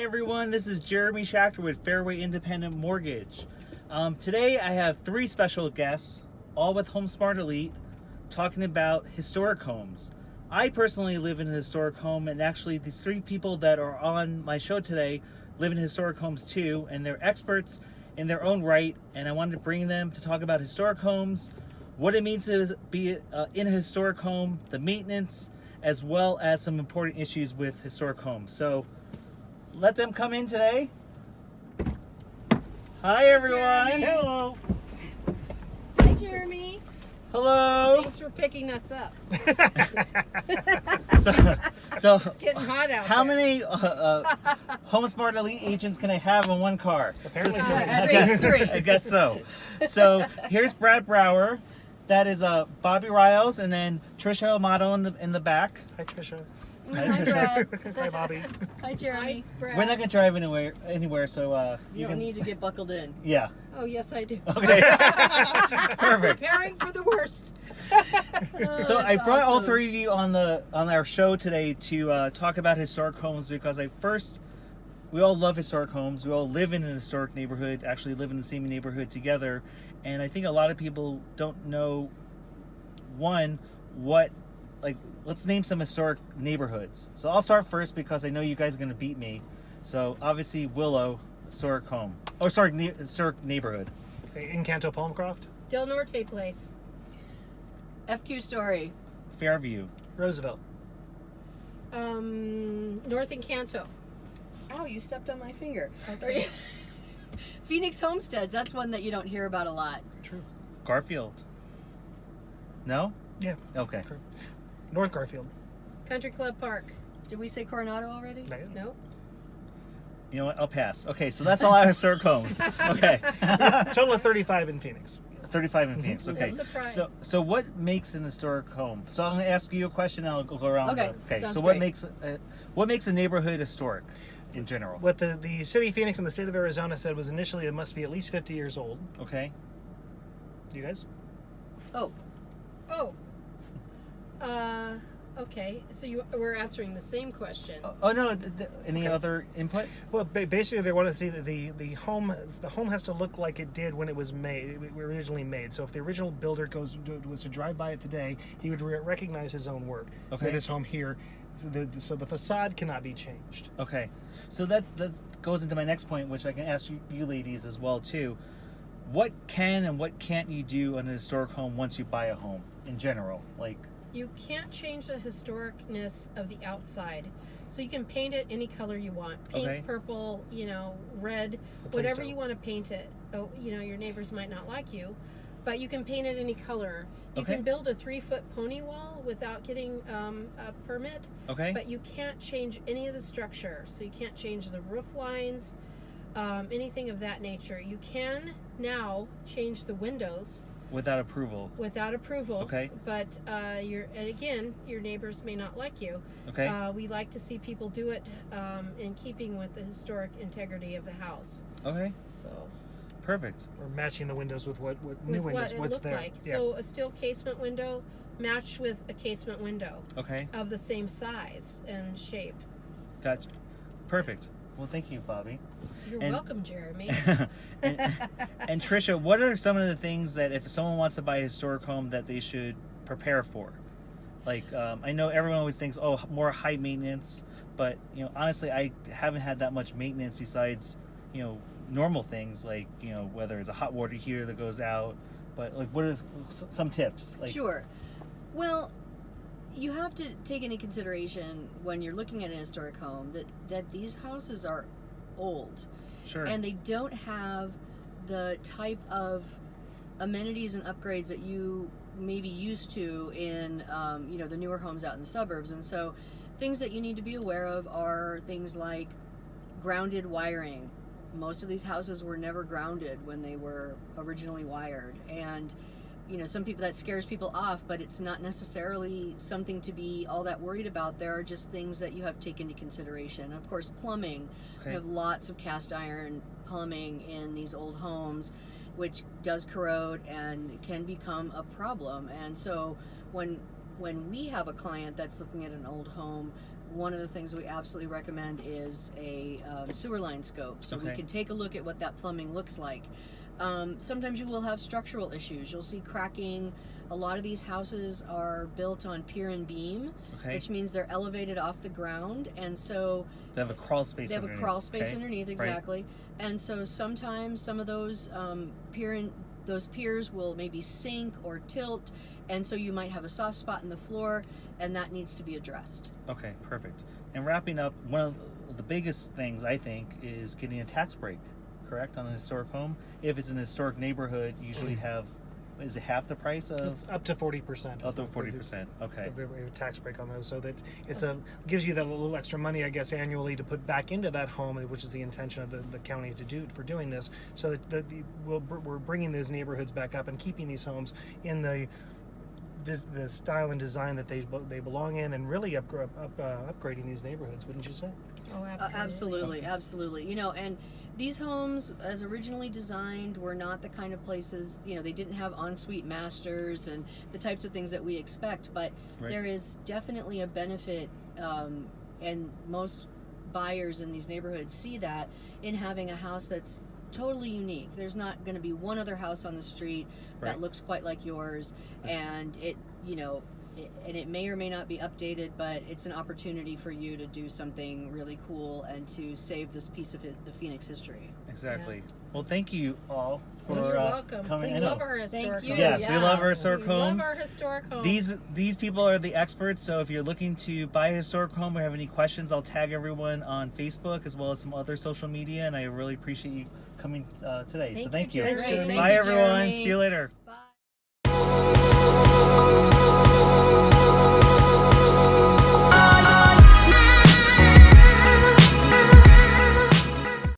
everyone, this is Jeremy Schachter with Fairway Independent Mortgage. Today I have 3 special guests, all with HomeSmart Elite, talking about historic homes. I personally live in a historic home, and actually these 3 people that are on my show today live in historic homes too, and they're experts in their own right, and I wanted to bring them to talk about historic homes, what it means to be in a historic home, the maintenance, as well as some important issues with historic homes. So let them come in today. Hi everyone. Jeremy. Hello. Hi, Jeremy. Hello. Thanks for picking us up. So It's getting hot out how there. many HomeSmart Elite agents can I have in one car? Apparently at three. least 3. I guess so. So here's Brad Brauer. That is Bobbi Ryals, and then Tricia Amato in the back. Hi, Tricia. Hi, Hi, Tricia. Brad. Hi, Bobby. Hi, Jeremy. We're not gonna drive anywhere, so You don't need to get buckled in. Yeah. Oh, yes, I do. Okay. Perfect. Preparing for the worst. So I brought all awesome. 3 of you on our show today to talk about historic homes because we all love historic homes. We all live in an historic neighborhood, actually live in the same neighborhood together. And I think a lot of people don't know, let's name some historic neighborhoods. So I'll start first because I know you guys are going to beat me. So obviously Willow, historic home. Oh, sorry, historic neighborhood. In Canto Palmcroft, Del Norte Place. FQ story. Fairview. Roosevelt. North Encanto. Oh, you stepped on my finger. Okay. Phoenix Homesteads. That's one that you don't hear about a lot. True. Garfield. No? Yeah. Okay. True. North Garfield. Country Club Park. Did we say Coronado already? Not yet. No. You know what? I'll pass. Okay, so that's a lot of historic homes. Okay. Total of 35 in Phoenix. 35 in Phoenix. Okay. What a surprise. So what makes an historic home? So I'm going to ask you a question and I'll go around. Okay, Okay. sounds So great. what makes a neighborhood historic in general? What the city of Phoenix and the state of Arizona said was initially it must be at least 50 years old. Okay. You guys? Oh, Oh. Okay. So we're answering the same question. Oh no, any other input? Well, basically they want to see that the home has to look like it did when it was originally made. So if the original builder was to drive by it today, he would recognize his own work. Okay. So this home here, so the facade cannot be changed. Okay. So that goes into my next point, which I can ask you ladies as well too. What can and what can't you do on a historic home once you buy a home in general? Like, You can't change the historicness of the outside. So you can paint it any color you want. Pink, Okay. purple, red, Please whatever don't. you want to paint it. Oh, your neighbors might not like you, but you can paint it any color. You Okay. can build a 3-foot pony wall without getting a permit, okay. but you can't change any of the structure. So you can't change the roof lines, anything of that nature. You can now change the windows Without approval. without approval. Okay. But your neighbors may not like you. Okay. We like to see people do it in keeping with the historic integrity of the house. Okay. So Perfect. Or matching the windows with what new with windows, what it what's looked there. like. Yeah. So a steel casement window matched with a casement window Okay. of the same size and shape. Gotcha. Perfect. Well, thank you, Bobby. You're And- welcome, Jeremy. and Tricia, what are some of the things that if someone wants to buy a historic home that they should prepare for? Like, I know everyone always thinks, oh, more high maintenance, but honestly, I haven't had that much maintenance besides, normal things like, whether it's a hot water heater that goes out. But like, what are some tips? Like, sure. Well, you have to take into consideration when you're looking at a historic home that these houses are old. Sure. And they don't have the type of amenities and upgrades that you may be used to in the newer homes out in the suburbs. And so things that you need to be aware of are things like grounded wiring. Most of these houses were never grounded when they were originally wired, and some people, that scares people off, but it's not necessarily something to be all that worried about. There are just things that you have to take into consideration. Of course, plumbing. Okay. We have lots of cast iron plumbing in these old homes, which does corrode and can become a problem. And so when we have a client that's looking at an old home, one of the things we absolutely recommend is a sewer line scope, so we Okay. can take a look at what that plumbing looks like. Sometimes you will have structural issues. You'll see cracking. A lot of these houses are built on pier and beam, Okay. which means they're elevated off the ground, and so They have a crawl space. they have a underneath, crawl space okay? underneath, exactly. And so sometimes some of those those piers will maybe sink or tilt, and so you might have a soft spot in the floor, and that needs to be addressed. Okay, perfect. And wrapping up, one of the biggest things I think is getting a tax break, correct, on a historic home. If it's an historic neighborhood, you usually have, is it half the price of? It's up to 40%. Up to 40%. Okay. A tax break on those, so that gives you that little extra money, I guess, annually to put back into that home, which is the intention of the county for doing this. So that we're bringing those neighborhoods back up and keeping these homes in the style and design that they belong in, and really upgrading these neighborhoods, wouldn't you say? Oh, absolutely. Absolutely, absolutely. You know, and these homes, as originally designed, were not the kind of places, you know, they didn't have ensuite masters and the types of things that we expect, but Right. there is definitely a benefit, and most buyers in these neighborhoods see that in having a house that's totally unique. There's not going to be one other house on the street Right. that looks quite like yours, and it may or may not be updated, but it's an opportunity for you to do something really cool and to save this piece of the Phoenix history. Exactly. Well, thank you all for You're welcome. coming. We I love know. our historic you. homes. Yes, we Yeah. love our historic We homes. love our historic homes. These people are the experts, so if you're looking to buy a historic home or have any questions, I'll tag everyone on Facebook as well as some other social media, and I really appreciate you coming today. So thank you. Jeremy. Thanks, Jeremy. Thank Bye, you, everyone. Jeremy. See you later. Bye.